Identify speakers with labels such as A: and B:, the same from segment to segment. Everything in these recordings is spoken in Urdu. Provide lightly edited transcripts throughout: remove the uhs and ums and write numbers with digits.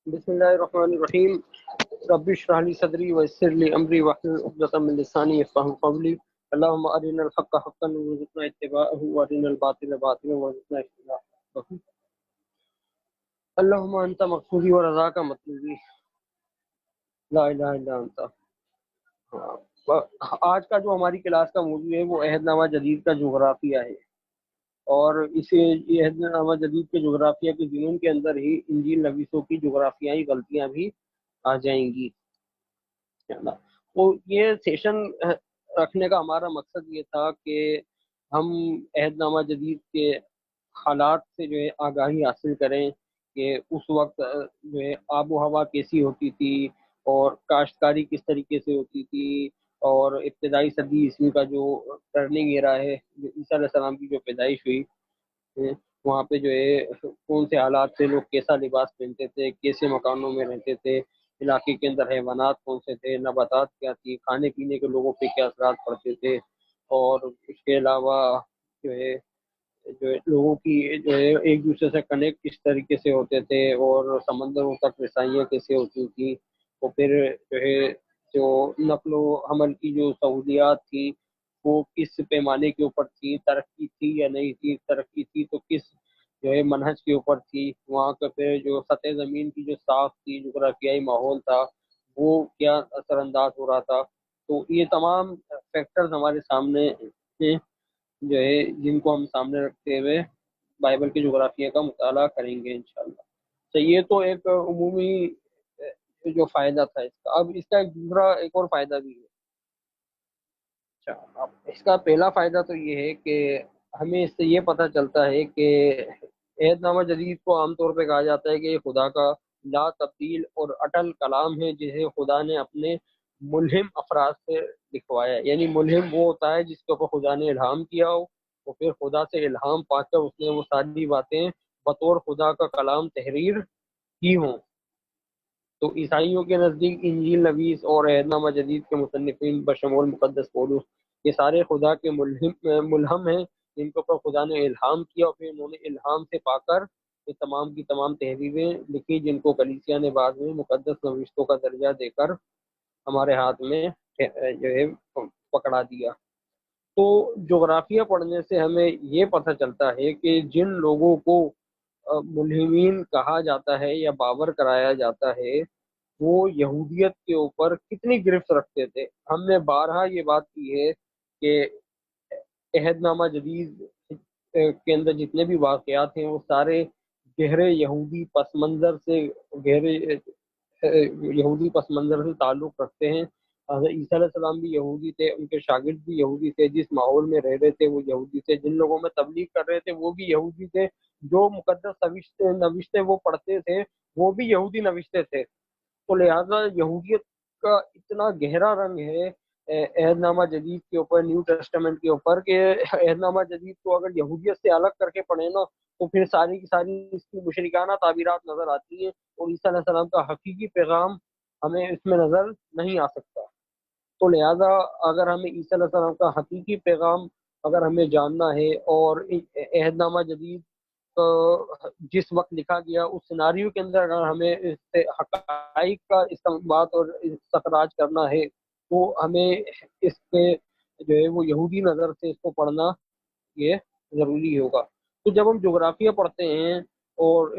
A: بسم اللہ الرحمن الرحیم رب اشرح لي صدری ويسر لي امری واحلل عقدۃ من لسانی یفقهوا قولی اللهم ارنا الحق حقا وارزقنا اتباعه وارنا الباطل باطلا وارزقنا اجتنابه اللهم انت مقصودی ورضاک مطلوبی لا الہ الا انت۔ آج کا جو ہماری کلاس کا موضوع ہے وہ عہد نامہ جدید کا جغرافیہ ہے، اور اسے یہ عہد نامہ جدید کے جغرافیہ کے ضمن کے اندر ہی انجیل نویسوں کی جغرافیائی غلطیاں بھی آ جائیں گی۔ تو یہ سیشن رکھنے کا ہمارا مقصد یہ تھا کہ ہم عہد نامہ جدید کے حالات سے جو ہے آگاہی حاصل کریں کہ اس وقت جو ہے آب و ہوا کیسی ہوتی تھی، اور کاشتکاری کس طریقے سے ہوتی تھی، اور ابتدائی صدی عیسوی کا جو ٹرننگ ایرا ہے، جو عیسیٰ علیہ السلام کی جو پیدائش ہوئی وہاں پہ جو ہے کون سے حالات سے لوگ کیسا لباس پہنتے تھے، کیسے مکانوں میں رہتے تھے، علاقے کے اندر حیوانات کون سے تھے، نباتات کیا تھی، کھانے پینے کے لوگوں پہ کیا اثرات پڑتے تھے، اور اس کے علاوہ جو ہے لوگوں کی جو ہے ایک دوسرے سے کنیکٹ کس طریقے سے ہوتے تھے، اور سمندروں تک رسائیاں کیسے ہوتی تھیں، اور پھر جو نقل و حمل کی جو سہولیات تھی وہ کس پیمانے کے اوپر تھی، ترقی تھی یا نہیں تھی، ترقی تھی تو کس جو ہے منہج کے اوپر تھی، وہاں کا پھر جو سطح زمین کی جو صاف تھی، جغرافیائی ماحول تھا وہ کیا اثر انداز ہو رہا تھا۔ تو یہ تمام فیکٹرز ہمارے سامنے ہیں جو ہے جن کو ہم سامنے رکھتے ہوئے بائبل کے جغرافیہ کا مطالعہ کریں گے انشاءاللہ۔ تو یہ تو ایک عمومی جو فائدہ تھا اس کا۔ اب اس کا ایک اور فائدہ بھی ہے۔ اچھا، اب اس کا پہلا فائدہ تو یہ ہے کہ ہمیں اس سے یہ پتہ چلتا ہے کہ عہد نامہ جدید کو عام طور پہ کہا جاتا ہے کہ یہ خدا کا لا تبدیل اور اٹل کلام ہے جسے خدا نے اپنے ملہم افراد سے لکھوایا۔ یعنی ملہم وہ ہوتا ہے جس کے اوپر خدا نے الہام کیا ہو، اور پھر خدا سے الہام پا کر اس نے وہ ساری باتیں بطور خدا کا کلام تحریر کی ہوں۔ تو عیسائیوں کے نزدیک انجیل نویس اور عہد نامہ جدید کے مصنفین بشمول مقدس پولس یہ سارے خدا کے ملہم ہیں، جن کے اوپر خدا نے الہام کیا، اور پھر انہوں نے الہام سے پا کر یہ تمام کی تمام تحریریں لکھی، جن کو کلیسیا نے بعد میں مقدس نوشتوں کا درجہ دے کر ہمارے ہاتھ میں جو ہے پکڑا دیا۔ تو جغرافیہ پڑھنے سے ہمیں یہ پتہ چلتا ہے کہ جن لوگوں کو ملہمین کہا جاتا ہے یا باور کرایا جاتا ہے وہ یہودیت کے اوپر کتنی گرفت رکھتے تھے۔ ہم نے بارہا یہ بات کی ہے کہ عہد نامہ جدید کے اندر جتنے بھی واقعات ہیں وہ سارے گہرے یہودی پس منظر سے تعلق رکھتے ہیں۔ حضرت عیسیٰ علیہ السلام بھی یہودی تھے، ان کے شاگرد بھی یہودی تھے، جس ماحول میں رہ رہے تھے وہ یہودی تھے، جن لوگوں میں تبلیغ کر رہے تھے وہ بھی یہودی تھے، جو مقدس نوشتے وہ پڑھتے تھے وہ بھی یہودی نوشتے تھے۔ تو لہٰذا یہودیت کا اتنا گہرا رنگ ہے عہد نامہ جدید کے اوپر، نیو ٹیسٹمنٹ کے اوپر، کہ عہد نامہ جدید کو اگر یہودیت سے الگ کر کے پڑھیں نا تو پھر ساری کی ساری اس کی مشرکانہ تعبیرات نظر آتی ہیں، اور عیسیٰ علیہ السلام کا حقیقی پیغام ہمیں اس میں نظر نہیں آ سکتا۔ تو لہٰذا اگر ہمیں عیسیٰ علیہ السلام کا حقیقی پیغام اگر ہمیں جاننا ہے، اور عہد نامہ جدید جس وقت لکھا گیا اس سیناریو کے اندر اگر ہمیں اس سے حقائق کا استنباط اور استخراج کرنا ہے تو ہمیں اس کے جو ہے وہ یہودی نظر سے اس کو پڑھنا یہ ضروری ہوگا۔ تو جب ہم جغرافیہ پڑھتے ہیں اور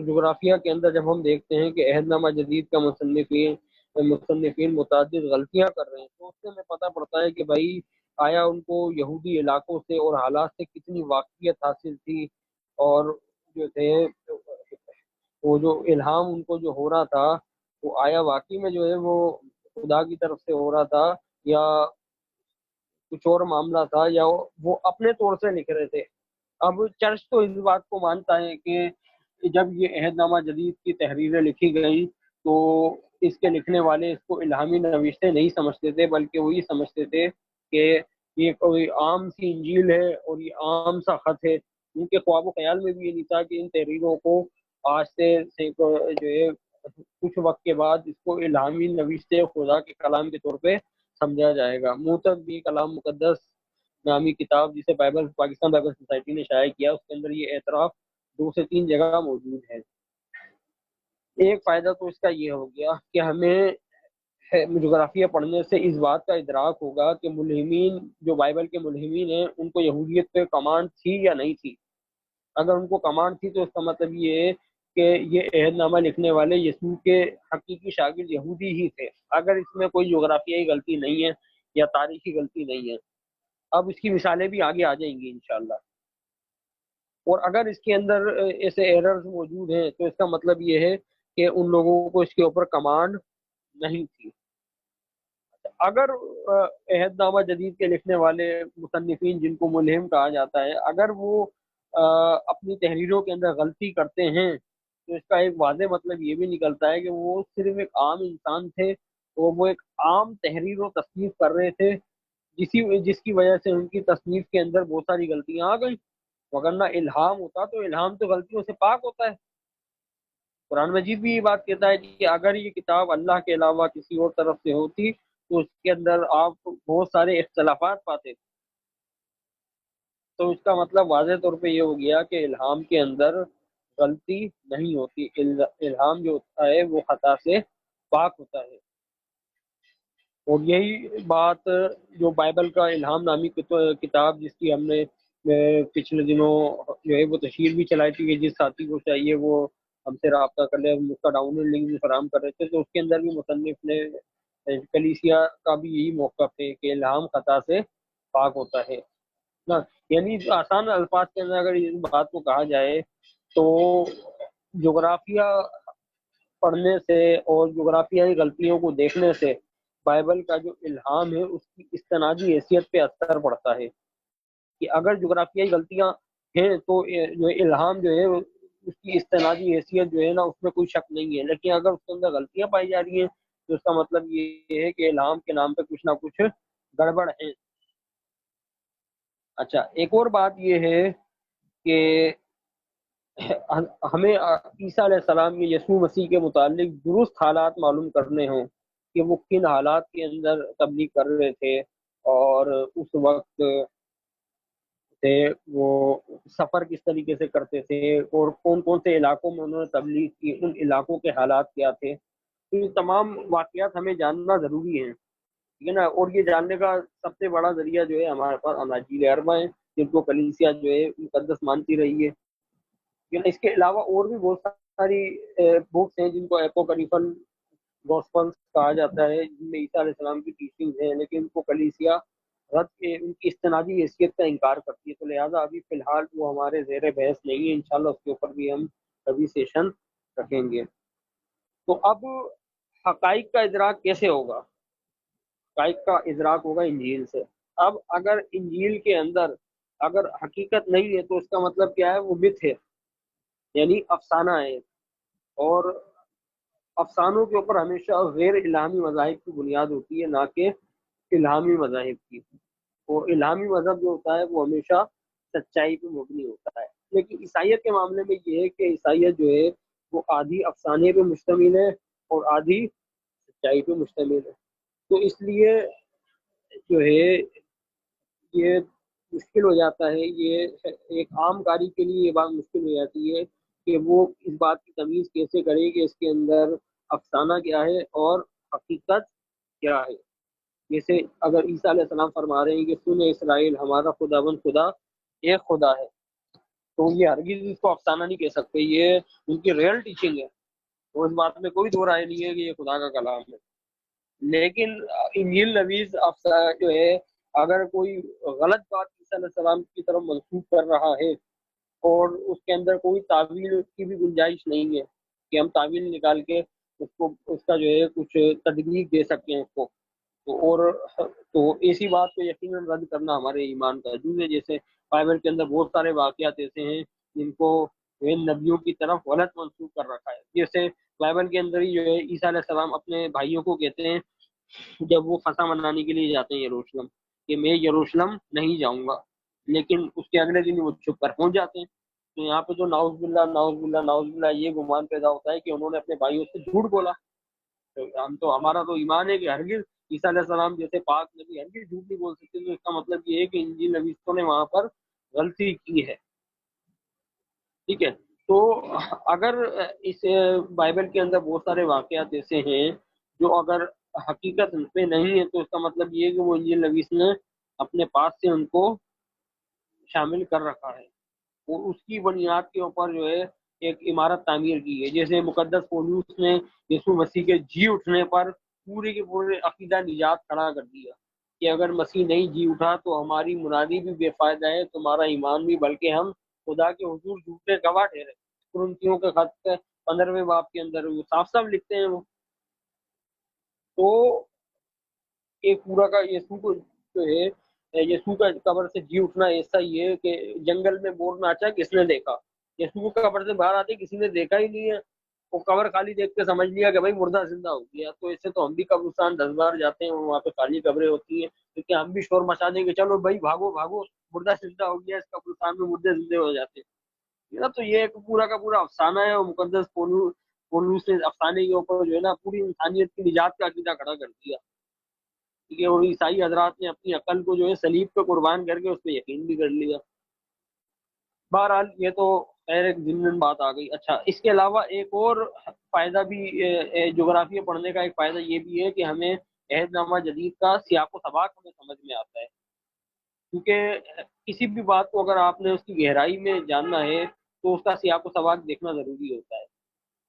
A: جغرافیہ کے اندر جب ہم دیکھتے ہیں کہ عہد نامہ جدید کا مصنفین متعدد غلطیاں کر رہے ہیں تو اس سے ہمیں پتہ پڑتا ہے کہ بھائی آیا ان کو یہودی علاقوں سے اور حالات سے کتنی واقفیت حاصل تھی، اور جو تھے وہ جو الہام ان کو جو ہو رہا تھا وہ آیا واقعی میں جو ہے وہ خدا کی طرف سے ہو رہا تھا، یا کچھ اور معاملہ تھا، یا وہ اپنے طور سے لکھ رہے تھے۔ اب چرچ تو اس بات کو مانتا ہے کہ جب یہ عہد نامہ جدید کی تحریریں لکھی گئیں تو اس کے لکھنے والے اس کو الہامی نوشتے نہیں سمجھتے تھے، بلکہ وہی سمجھتے تھے کہ یہ کوئی عام سی انجیل ہے اور یہ عام سا خط ہے۔ ان کے خواب و خیال میں بھی یہ نہیں تھا کہ ان تحریروں کو آج سے جو ہے کچھ وقت کے بعد اس کو الہامی نوشتے خدا کے کلام کے طور پہ سمجھا جائے گا۔ منہ تک بھی کلام مقدس نامی کتاب جسے بائبل پاکستان بائبل سوسائٹی نے شائع کیا، اس کے اندر یہ اعتراف 2 سے 3 جگہ موجود ہے۔ ایک فائدہ تو اس کا یہ ہو گیا کہ ہمیں جغرافیہ پڑھنے سے اس بات کا ادراک ہوگا کہ ملہمین جو بائبل کے ملہمین ہیں ان کو یہودیت پہ کمانڈ تھی یا نہیں تھی۔ اگر ان کو کمانڈ تھی تو اس کا مطلب یہ ہے کہ یہ عہد نامہ لکھنے والے یسوع کے حقیقی شاگرد یہودی ہی تھے، اگر اس میں کوئی جغرافیائی غلطی نہیں ہے یا تاریخی غلطی نہیں ہے۔ اب اس کی مثالیں بھی آگے آ جائیں گی انشاءاللہ۔ اور اگر اس کے اندر ایسے ایررز موجود ہیں تو اس کا مطلب یہ ہے کہ ان لوگوں کو اس کے اوپر کمانڈ نہیں تھی۔ اگر عہد نامہ جدید کے لکھنے والے مصنفین جن کو ملہم کہا جاتا ہے، اگر وہ اپنی تحریروں کے اندر غلطی کرتے ہیں تو اس کا ایک واضح مطلب یہ بھی نکلتا ہے کہ وہ صرف ایک عام انسان تھے، اور وہ ایک عام تحریر و تصنیف کر رہے تھے جس کی وجہ سے ان کی تصنیف کے اندر بہت ساری غلطیاں آ گئیں۔ وگرنہ الہام ہوتا تو الہام تو غلطیوں سے پاک ہوتا ہے۔ قرآن مجید بھی یہ بات کہتا ہے کہ اگر یہ کتاب اللہ کے علاوہ کسی اور طرف سے ہوتی تو اس کے اندر آپ بہت سارے اختلافات پاتے۔ تو اس کا مطلب واضح طور پہ یہ ہو گیا کہ الہام کے اندر غلطی نہیں ہوتی، الہام جو ہوتا ہے وہ خطا سے پاک ہوتا ہے۔ اور یہی بات جو بائبل کا الہام نامی کتاب جس کی ہم نے پچھلے دنوں جو ہے وہ تشہیر بھی چلائی تھی کہ جس ساتھی کو چاہیے وہ ہم سے رابطہ کر لے، ہم اس کا ڈاؤن لوڈ لنک بھی فراہم کر رہے تھے، تو اس کے اندر بھی مصنف نے کلیسیا کا بھی یہی موقف ہے کہ الہام خطا سے پاک ہوتا ہے نا۔ یعنی آسان الفاظ کے اندر اگر اس بات کو کہا جائے تو جغرافیہ پڑھنے سے اور جغرافیائی غلطیوں کو دیکھنے سے بائبل کا جو الہام ہے اس کی استنادی حیثیت پہ اثر پڑتا ہے، کہ اگر جغرافیائی غلطیاں ہیں تو جو الہام جو ہے اس کی استنادی حیثیت جو ہے نا اس میں کوئی شک نہیں ہے، لیکن اگر اس کے اندر غلطیاں پائی جا رہی ہیں تو اس کا مطلب یہ ہے کہ الہام کے نام پہ کچھ نہ کچھ گڑبڑ ہے۔ اچھا، ایک اور بات یہ ہے کہ ہمیں عیسیٰ علیہ السلام یا یسوع مسیح کے متعلق درست حالات معلوم کرنے ہوں کہ وہ کن حالات کے اندر تبلیغ کر رہے تھے، اور اس وقت تھے وہ سفر کس طریقے سے کرتے تھے، اور کون کون سے علاقوں میں انہوں نے تبلیغ کی، ان علاقوں کے حالات کیا تھے۔ تو یہ تمام واقعات ہمیں جاننا ضروری ہیں، ٹھیک ہے نا۔ اور یہ جاننے کا سب سے بڑا ذریعہ جو ہے ہمارے پاس اناجیل اربع ہیں جن کو کلیسیا جو ہے مقدس مانتی رہی ہے۔ اس کے علاوہ اور بھی بہت ساری بکس ہیں جن کو اپوکریفل گوسپلز کہا جاتا ہے، جن میں عیسیٰ علیہ السلام کی ٹیچنگ ہے، لیکن ان کو کلیسیا رد کے ان کی استنادی حیثیت کا انکار کرتی ہے۔ تو لہٰذا ابھی فی الحال وہ ہمارے زیر بحث نہیں ہے، انشاءاللہ اس کے اوپر بھی ہم کبھی سیشن رکھیں گے۔ تو اب حقائق کا ادراک کیسے ہوگا؟ حقائق کا ادراک ہوگا انجیل سے۔ اب اگر انجیل کے اندر اگر حقیقت نہیں ہے تو اس کا مطلب کیا ہے؟ وہ مت ہے، یعنی افسانہ ہے، اور افسانوں کے اوپر ہمیشہ غیر الہامی مذاہب کی بنیاد ہوتی ہے، نہ کہ الہامی مذاہب کی۔ اور الہامی مذہب جو ہوتا ہے وہ ہمیشہ سچائی پہ مبنی ہوتا ہے۔ لیکن عیسائیت کے معاملے میں یہ ہے کہ عیسائیت جو ہے وہ آدھی افسانے پہ مشتمل ہے اور آدھی سچائی پہ مشتمل ہے۔ تو اس لیے جو ہے یہ مشکل ہو جاتا ہے، یہ ایک عام قاری کے لیے یہ بات مشکل ہو جاتی ہے کہ وہ اس بات کی تمیز کیسے کرے کہ اس کے اندر افسانہ کیا ہے اور حقیقت کیا ہے۔ جیسے اگر عیسیٰ علیہ السلام فرما رہے ہیں کہ سن اسرائیل ہمارا خداوند خدا ایک خدا ہے، تو یہ ہرگز اس کو افسانہ نہیں کہہ سکتے، یہ ان کی ریئل ٹیچنگ ہے، تو اس بات میں کوئی دو رائے نہیں ہے کہ یہ خدا کا کلام ہے۔ لیکن انجیل نویس جو ہے اگر کوئی غلط بات عیسیٰ علیہ السلام کی طرف منسوخ کر رہا ہے اور اس کے اندر کوئی تعویل کی بھی گنجائش نہیں ہے کہ ہم تعویل نکال کے اس کو اس کا جو ہے کچھ تدبیر دے سکتے ہیں اس کو، تو ایسی بات کو یقیناً رد کرنا ہمارے ایمان کا جز ہے۔ جیسے بائبل کے اندر بہت سارے واقعات ایسے ہیں جن کو نبیوں کی طرف غلط منسوخ کر رکھا ہے۔ جیسے بائبل کے اندر ہی جو ہے عیسیٰ علیہ السلام اپنے بھائیوں کو کہتے ہیں جب وہ فسح منانے کے لیے جاتے ہیں یروشلم کہ میں یروشلم نہیں جاؤں گا، لیکن اس کے اگلے دن وہ چھپ کر پہنچ جاتے ہیں۔ تو یہاں پہ جو نعوذ باللہ نعوذ باللہ نعوذ باللہ یہ گمان پیدا ہوتا ہے کہ انہوں نے اپنے بھائیوں سے جھوٹ بولا، ہم تو ہمارا تو ایمان ہے کہ ہرگز عیسیٰ علیہ السلام جیسے پاک نبی ہرگز جھوٹ نہیں بول سکتے، تو اس کا مطلب یہ ہے کہ انجیل نویسوں نے وہاں پر غلطی کی ہے. ٹھیک ہے. تو اگر اس بائبل کے اندر بہت سارے واقعات ایسے ہیں جو اگر حقیقت پہ نہیں ہے، تو اس کا مطلب یہ ہے کہ وہ انجیل نویس نے اپنے پاس سے ان کو شامل کر رکھا ہے اور اس کی بنیاد کے اوپر جو ہے ایک عمارت تعمیر کی ہے. جیسے مقدس پولوس نے یسوع مسیح کے جی اٹھنے پر پورے کے پورے عقیدہ نجات کھڑا کر دیا کہ اگر مسیح نہیں جی اٹھا تو ہماری منادی بھی بے فائدہ ہے، تمہارا ایمان بھی، بلکہ ہم خدا کے حضور جھوٹے گواہ ٹھہرے. کرنتھیوں کے خط کے 15ویں باب کے اندر وہ صاف صاف لکھتے ہیں وہ. تو ایک پورا کا یسوع کو جو ہے، یسوع کا قبر سے جی اٹھنا ایسا ہی ہے کہ جنگل میں مور ناچا کس نے دیکھا. یسوع کو قبر سے باہر آتے کسی نے دیکھا ہی نہیں ہے، وہ قبر خالی دیکھ کے سمجھ لیا کہ بھائی مردہ زندہ ہو گیا. تو اس سے تو ہم بھی قبرستان 10 بار جاتے ہیں، وہاں پہ خالی قبریں ہوتی ہیں، کیونکہ ہم بھی شور مچا دیں گے چلو بھائی بھاگو بھاگو مردہ زندہ ہو گیا، اس قبرستان میں مردے زندے ہو جاتے ہیں. تو یہ ایک پورا کا پورا افسانہ ہے، اور مقدس پولوس نے افسانے کے اوپر جو ہے نا پوری انسانیت کی نجات کا عقیدہ کھڑا کر دیا. ٹھیک ہے. اور عیسائی حضرات نے اپنی عقل کو جو ہے صلیب پہ قربان کر کے اس پہ یقین بھی کر لیا. بہرحال یہ تو خیر ایک ضمن بات آ گئی. اچھا، اس کے علاوہ ایک اور فائدہ بھی جغرافیہ پڑھنے کا ایک فائدہ یہ بھی ہے کہ ہمیں عہد نامہ جدید کا سیاق و سباق ہمیں سمجھ میں آتا ہے. کیونکہ کسی بھی بات کو اگر آپ نے اس کی گہرائی میں جاننا ہے تو اس کا سیاق و سباق دیکھنا ضروری ہوتا ہے.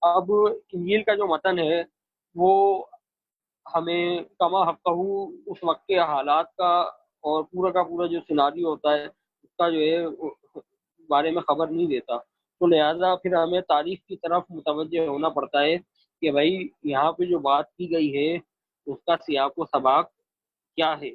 A: اب انجیل کا جو متن ہے وہ ہمیں کما حقہ اس وقت کے حالات کا اور پورا کا پورا جو سیناریو ہوتا ہے اس کا جو ہے بارے میں خبر نہیں دیتا. تو لہٰذا پھر ہمیں تاریخ کی طرف متوجہ ہونا پڑتا ہے کہ بھائی یہاں پہ جو بات کی گئی ہے اس کا سیاق و سباق کیا ہے.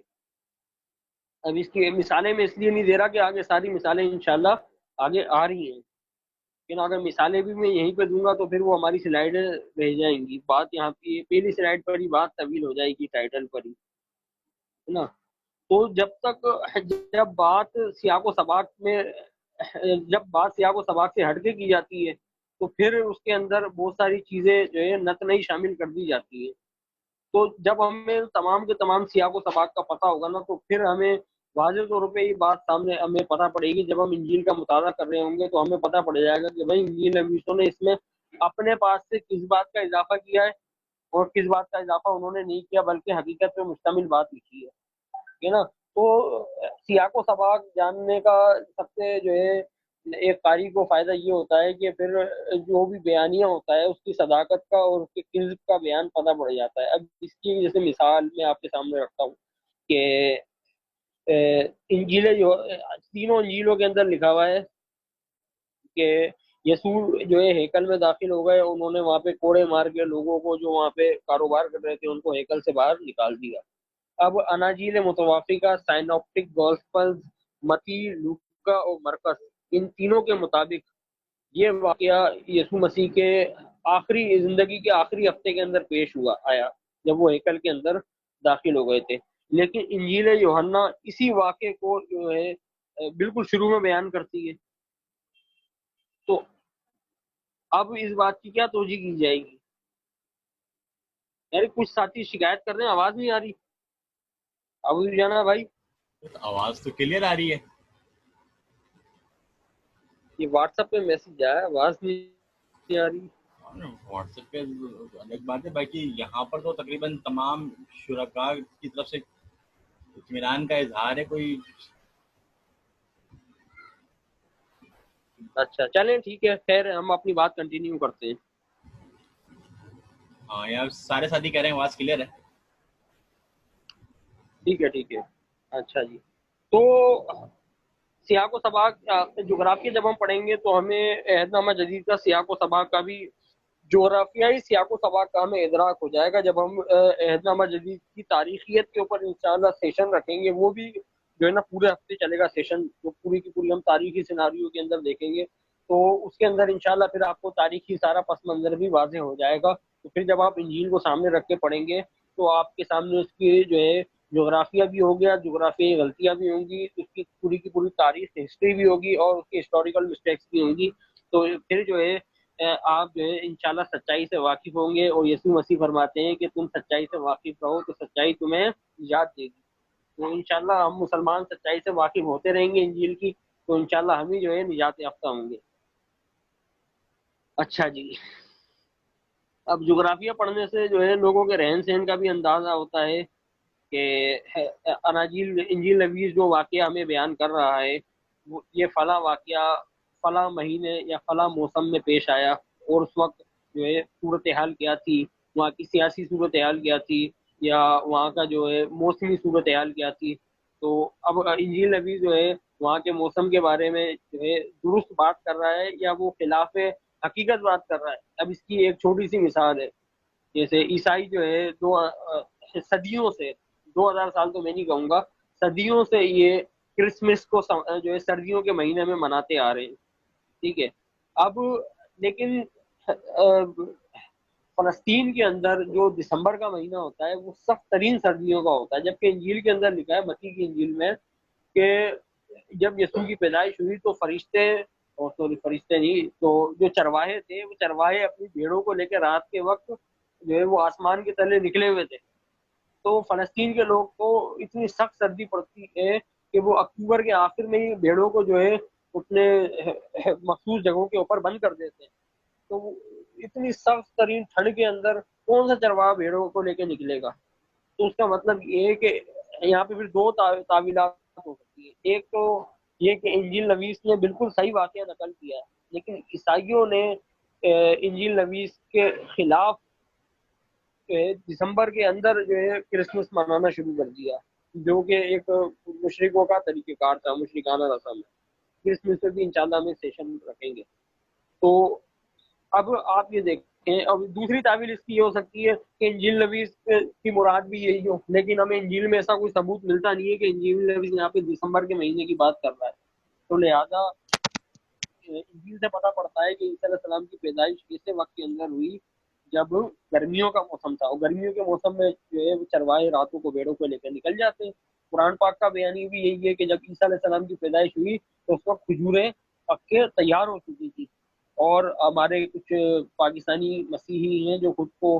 A: اب اس کی مثالیں میں اس لیے نہیں دے رہا کہ آگے ساری مثالیں انشاءاللہ آگے آ رہی ہیں، لیکن اگر مثالیں بھی میں یہیں پہ دوں گا تو پھر وہ ہماری سلائڈیں رہ جائیں گی. بات یہاں پہ پہلی سلائڈ پر ہی بات طویل ہو جائے گی، ٹائٹل پر ہی، ہے نا. تو جب بات سیاق و سباق میں جب بات سیاق و سباق سے ہٹ کے کی جاتی ہے تو پھر اس کے اندر بہت ساری چیزیں جو ہے نت نئی شامل کر دی جاتی ہے. تو جب ہمیں تمام کے تمام سیاق و سباق کا پتہ ہوگا نا تو پھر ہمیں واضح طور پہ یہ بات سامنے ہمیں پتہ پڑے گی. جب ہم انجیل کا مطالعہ کر رہے ہوں گے تو ہمیں پتہ پڑ جائے گا کہ بھائی انجیل نویسوں نے اس میں اپنے پاس سے کس بات کا اضافہ کیا ہے اور کس بات کا اضافہ انہوں نے نہیں کیا، بلکہ حقیقت پہ مشتمل بات لکھی ہے نا. تو سیاق و سباق جاننے کا سب سے جو ہے ایک قاری کو فائدہ یہ ہوتا ہے کہ پھر جو بھی بیانیہ ہوتا ہے اس کی صداقت کا اور اس کے کذب کا بیان پتہ پڑ جاتا ہے. اب اس کی جیسے مثال میں آپ کے سامنے رکھتا ہوں کہ انجیلیں جو تینوں انجیلوں کے اندر لکھا ہوا ہے کہ یسوع جو ہے ہیکل میں داخل ہو گئے، انہوں نے وہاں پہ کوڑے مار کے لوگوں کو جو وہاں پہ کاروبار کر رہے تھے ان کو ہیکل سے باہر نکال دیا. اب اناجیل متوافقہ، سائنوپٹک گاسپلز، متی، لوکا اور مرکز، ان تینوں کے مطابق یہ واقعہ یسوع مسیح کے آخری زندگی کے آخری ہفتے کے اندر پیش آیا جب وہ ہیکل کے اندر داخل ہو گئے تھے. لیکن انجیل یوحنا اسی واقعے کو جو ہے بالکل شروع میں بیان کرتی ہے. تو اب اس بات کی کیا توجہ کی جائے گی؟ یعنی کچھ ساتھی شکایت کر رہے ہیں آواز نہیں آ رہی. ابو جانا بھائی
B: آواز تو کلیئر آ رہی ہے.
A: یہ واٹس ایپ پہ میسج آیا، آواز نہیں آ رہی.
B: واٹس ایپ پہ الگ بات ہے، باقی یہاں پر تو تقریباً تمام شرکاء کی طرف سے اطمینان کا اظہار ہے. کوئی
A: اچھا چلیں ٹھیک ہے، خیر ہم اپنی بات کنٹینیو کرتے ہیں.
B: ہاں یار سارے ساتھی کہہ رہے ہیں آواز کلیئر ہے.
A: ٹھیک ہے. اچھا جی، تو سیاق و سباق جغرافیہ جب ہم پڑھیں گے تو ہمیں عہد نامہ جدید کا سیاق و سباق کا بھی جغرافیائی سیاق و سباق کا ہمیں ادراک ہو جائے گا جب ہم عہد نامہ جدید کی تاریخیت کے اوپر انشاءاللہ سیشن رکھیں گے. وہ بھی جو ہے نا پورے ہفتے چلے گا سیشن، جو پوری کی پوری ہم تاریخی سیناریو کے اندر دیکھیں گے. تو اس کے اندر انشاءاللہ پھر آپ کو تاریخی سارا پس منظر بھی واضح ہو جائے گا. تو پھر جب آپ انجیل کو سامنے رکھ کے پڑھیں گے تو آپ کے سامنے اس کی جو ہے جغرافیہ بھی ہو گیا، جغرافیائی غلطیاں بھی ہوں گی، اس کی پوری تاریخ ہسٹری بھی ہوگی اور اس کی ہسٹوریکل مسٹیکس بھی ہوں گی. تو پھر جو ہے آپ جو ہے انشاءاللہ سچائی سے واقف ہوں گے، اور یسوع مسیح فرماتے ہیں کہ تم سچائی سے واقف رہو تو سچائی تمہیں نجات دے گی۔ تو انشاءاللہ ہم مسلمان سچائی سے واقف ہوتے رہیں گے انجیل کی، تو انشاءاللہ ہم ہی جو ہے نجات یافتہ ہوں گے۔ اچھا جی، اب جغرافیہ پڑھنے سے جو ہے لوگوں کے رہن سہن کا بھی اندازہ ہوتا ہے کہ اناجیل انجیل نویس جو واقعہ ہمیں بیان کر رہا ہے وہ یہ فلاں واقعہ فلاں مہینے یا فلاں موسم میں پیش آیا، اور اس وقت جو ہے صورتحال کیا تھی، وہاں کی سیاسی صورتحال کیا تھی، یا وہاں کا جو ہے موسمی صورتحال کیا تھی۔ تو اب انجیل نبی جو ہے وہاں کے موسم کے بارے میں جو ہے درست بات کر رہا ہے یا وہ خلاف حقیقت بات کر رہا ہے۔ اب اس کی ایک چھوٹی سی مثال ہے، جیسے عیسائی جو ہے صدیوں سے، 2000 سال تو میں نہیں کہوں گا، صدیوں سے یہ کرسمس کو جو ہے سردیوں کے مہینے میں مناتے آ رہے ہیں، ٹھیک ہے۔ اب لیکن فلسطین کے اندر جو دسمبر کا مہینہ ہوتا ہے وہ سخت ترین سردیوں کا ہوتا ہے، جبکہ انجیل کے اندر لکھا ہے، متی کی انجیل میں، کہ جب یسوع کی پیدائش ہوئی تو فرشتے، اور سوری فرشتے نہیں، تو جو چرواہے تھے وہ چرواہے اپنی بھیڑوں کو لے کے رات کے وقت جو ہے وہ آسمان کے تلے نکلے ہوئے تھے۔ تو فلسطین کے لوگ کو اتنی سخت سردی پڑتی ہے کہ وہ اکتوبر کے آخر میں ہی بھیڑوں کو جو ہے اپنے مخصوص جگہوں کے اوپر بند کر دیتے ہیں۔ تو اتنی سخت ترین ٹھنڈ کے اندر کون سا چرواہا بھیڑوں کو لے کے نکلے گا؟ تو اس کا مطلب یہ ہے کہ یہاں پہ پھر دو تعویلات ہو سکتی ہے۔ ایک تو یہ کہ انجیل نویس نے بالکل صحیح واقعہ نقل کیا ہے، لیکن عیسائیوں نے انجیل نویس کے خلاف دسمبر کے اندر جو ہے کرسمس منانا شروع کر دیا، جو کہ ایک مشرکوں کا طریقہ کار تھا، مشرکانہ رسم ہے۔ کرسمس پہ بھی انشاءاللہ ہمیں سیشن رکھیں گے۔ تو اب آپ یہ دیکھیں، اب دوسری تعویل اس کی یہ ہو سکتی ہے کہ انجیل نویس کی مراد بھی یہی ہو، لیکن ہمیں انجیل میں ایسا کوئی ثبوت ملتا نہیں ہے کہ انجیل نویس یہاں پہ دسمبر کے مہینے کی بات کر رہا ہے۔ تو لہذا انجیل سے پتہ پڑتا ہے کہ عیسیٰ علیہ السلام کی پیدائش ایسے وقت کے اندر ہوئی جب گرمیوں کا موسم تھا، اور گرمیوں کے موسم میں جو ہے وہ چرواہے راتوں کو بھیڑوں کو لے کر نکل جاتے ہیں۔ قرآن پاک کا بیان بھی یہی ہے کہ جب عیسیٰ علیہ السلام کی پیدائش ہوئی تو اس وقت کھجوریں پک کے تیار ہو چکی تھی، اور ہمارے کچھ پاکستانی مسیحی ہیں جو خود کو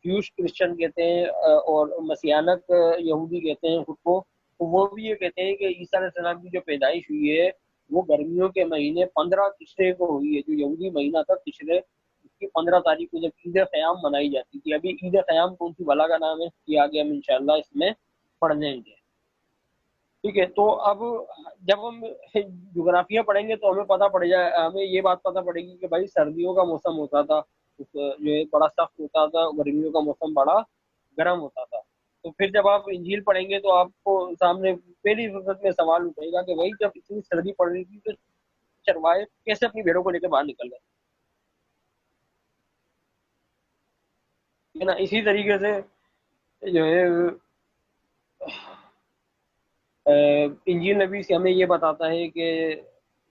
A: جوش کرسچن کہتے ہیں اور مسیحانت یہودی کہتے ہیں خود کو، تو وہ بھی یہ کہتے ہیں کہ عیسیٰ علیہ السلام کی جو پیدائش ہوئی ہے وہ گرمیوں کے مہینے 15 تشرے کو ہوئی ہے، جو یہودی مہینہ تھا تشرے، اس کی 15 تاریخ کو جب عید قیام منائی جاتی تھی۔ ابھی عید قیام کون سی بلا کا نام ہے یہ آگے ہم انشاءاللہ اس میں پڑھ لیں گے، ٹھیک ہے۔ تو اب جب ہم جغرافیہ پڑھیں گے تو ہمیں پتہ پڑ جائے، ہمیں یہ بات پتہ پڑے گی کہ بھائی سردیوں کا موسم ہوتا تھا جو ہے بڑا سخت ہوتا تھا، گرمیوں کا موسم بڑا گرم ہوتا تھا۔ تو پھر جب آپ انجیل پڑھیں گے تو آپ کو سامنے پہلی فرصت میں سوال اٹھے گا کہ بھائی جب اتنی سردی پڑ رہی تھی تو چرواہے کیسے اپنی بھیڑوں کو لے کے باہر نکل گئے، ہے نا؟ اسی طریقے سے جو ہے انجیل نبی سے ہمیں یہ بتاتا ہے کہ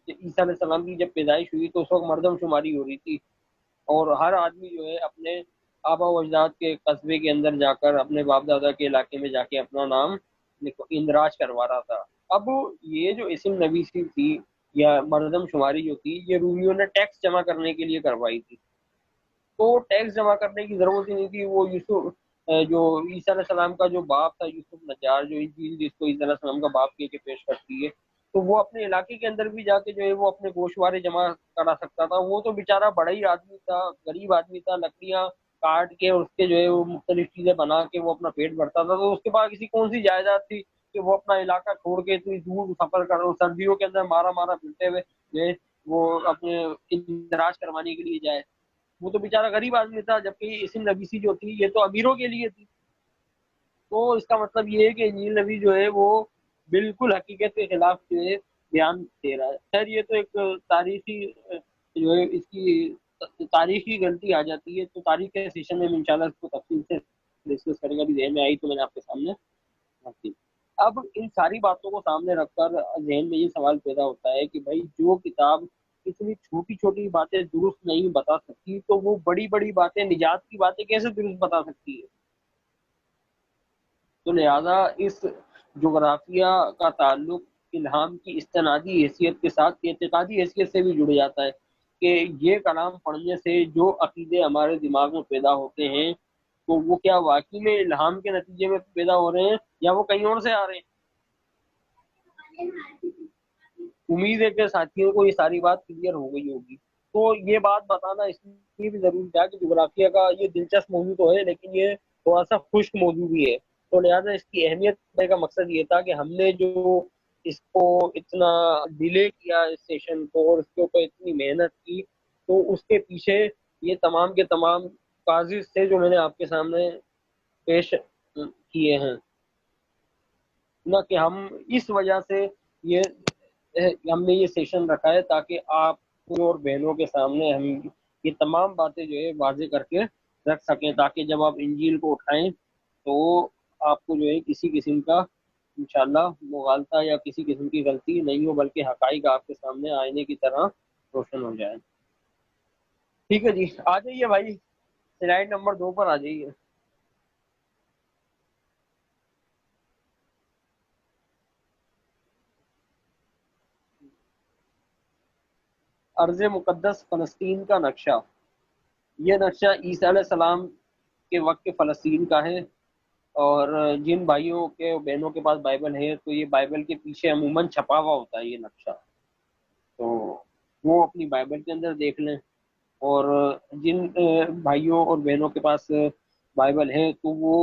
A: عیسیٰ علیہ السلام کی جب پیدائش ہوئی تو اس وقت مردم شماری ہو رہی تھی، اور ہر آدمی جو ہے اپنے آبا و اجداد کے قصبے کے اندر جا کر اپنے باپ دادا کے علاقے میں جا کے اپنا نام اندراج کروا رہا تھا۔ اب یہ جو اسم نویسی تھی یا مردم شماری جو تھی یہ رومیوں نے ٹیکس جمع کرنے کے لیے کروائی تھی، تو ٹیکس جمع کرنے کی ضرورت ہی نہیں تھی۔ وہ یوسف جو عیسیٰ علیہ السلام کا جو باپ تھا یوسف نجار، جو انجیل جس کو عیسیٰ علیہ السلام کا باپ کہہ کے پیش کرتی ہے، تو وہ اپنے علاقے کے اندر بھی جا کے جو ہے وہ اپنے گوشوارے جمع کرا سکتا تھا۔ وہ تو بیچارہ بڑا ہی آدمی تھا، غریب آدمی تھا، لکڑیاں کاٹ کے اور اس کے جو ہے وہ مختلف چیزیں بنا کے وہ اپنا پیٹ بھرتا تھا، تو اس کے پاس کسی کون سی جائیداد تھی کہ وہ اپنا علاقہ چھوڑ کے اتنی دور سفر کر، سردیوں کے اندر مارا مارا پھرتے ہوئے جو ہے وہ اپنے اندراج کروانے کے لیے جائے۔ وہ تو بیچارہ غریب آدمی تھا، جبکہ اسم نبیسی جو تھی یہ تو امیروں کے لیے تھی۔ تو اس کا مطلب یہ ہے کہ انجیل نبی جو ہے وہ بالکل حقیقت کے خلاف جو ہے بیان دے رہا ہے۔ خیر یہ تو ایک تاریخی جو ہے اس کی تاریخی غلطی آ جاتی ہے، تو تاریخ کے سیشن میں انشاءاللہ اس کو تفصیل سے ڈسکس کریں گے، ابھی ذہن میں آئی تو میں نے آپ کے سامنے رکھ دی۔ اب ان ساری باتوں کو سامنے رکھ کر ذہن میں یہ سوال پیدا ہوتا ہے کہ بھائی جو کتاب اتنی چھوٹی چھوٹی باتیں درست نہیں بتا سکتی تو وہ بڑی بڑی باتیں، نجات کی باتیں کیسے درست بتا سکتی ہے؟ تو لہذا اس جغرافیہ کا تعلق الہام کی استنادی حیثیت کے ساتھ اعتقادی حیثیت سے بھی جڑ جاتا ہے کہ یہ کلام پڑھنے سے جو عقیدے ہمارے دماغ میں پیدا ہوتے ہیں تو وہ کیا واقعی میں الہام کے نتیجے میں پیدا ہو رہے ہیں یا وہ کہیں اور سے آ رہے ہیں؟ امید ہے کہ ساتھیوں کو یہ ساری بات کلیئر ہو گئی ہوگی۔ تو یہ بات بتانا اس لیے بھی ضروری تھا کہ جغرافیہ کا یہ دلچسپ موضوع تو ہے لیکن یہ تھوڑا سا خشک موضوع بھی ہے، تو لہٰذا اس کی اہمیت دینے کا مقصد یہ تھا کہ ہم نے جو اس کو اتنا ڈیلے کیا اس سیشن کو اور اس کے اوپر اتنی محنت کی، تو اس کے پیچھے یہ تمام کے تمام کازز تھے جو میں نے آپ کے سامنے پیش کیے ہیں، نہ کہ ہم اس وجہ سے یہ ہم نے یہ سیشن رکھا ہے تاکہ آپ اور بہنوں کے سامنے ہم یہ تمام باتیں جو ہے واضح کر کے رکھ سکیں، تاکہ جب آپ انجیل کو اٹھائیں تو آپ کو جو ہے کسی قسم کا انشاءاللہ مغالطہ یا کسی قسم کی غلطی نہیں ہو، بلکہ حقائق آپ کے سامنے آئینے کی طرح روشن ہو جائے۔ ٹھیک ہے جی، آ جائیے بھائی، سلائیڈ نمبر 2 پر آ جائیے۔ ارض مقدس فلسطین کا نقشہ، یہ نقشہ عیسیٰ علیہ السلام کے وقت کے فلسطین کا ہے، اور جن بھائیوں کے بہنوں کے پاس بائبل ہے تو یہ بائبل کے پیچھے عموماً چھپا ہوا ہوتا ہے یہ نقشہ، تو وہ اپنی بائبل کے اندر دیکھ لیں، اور جن بھائیوں اور بہنوں کے پاس بائبل ہے تو وہ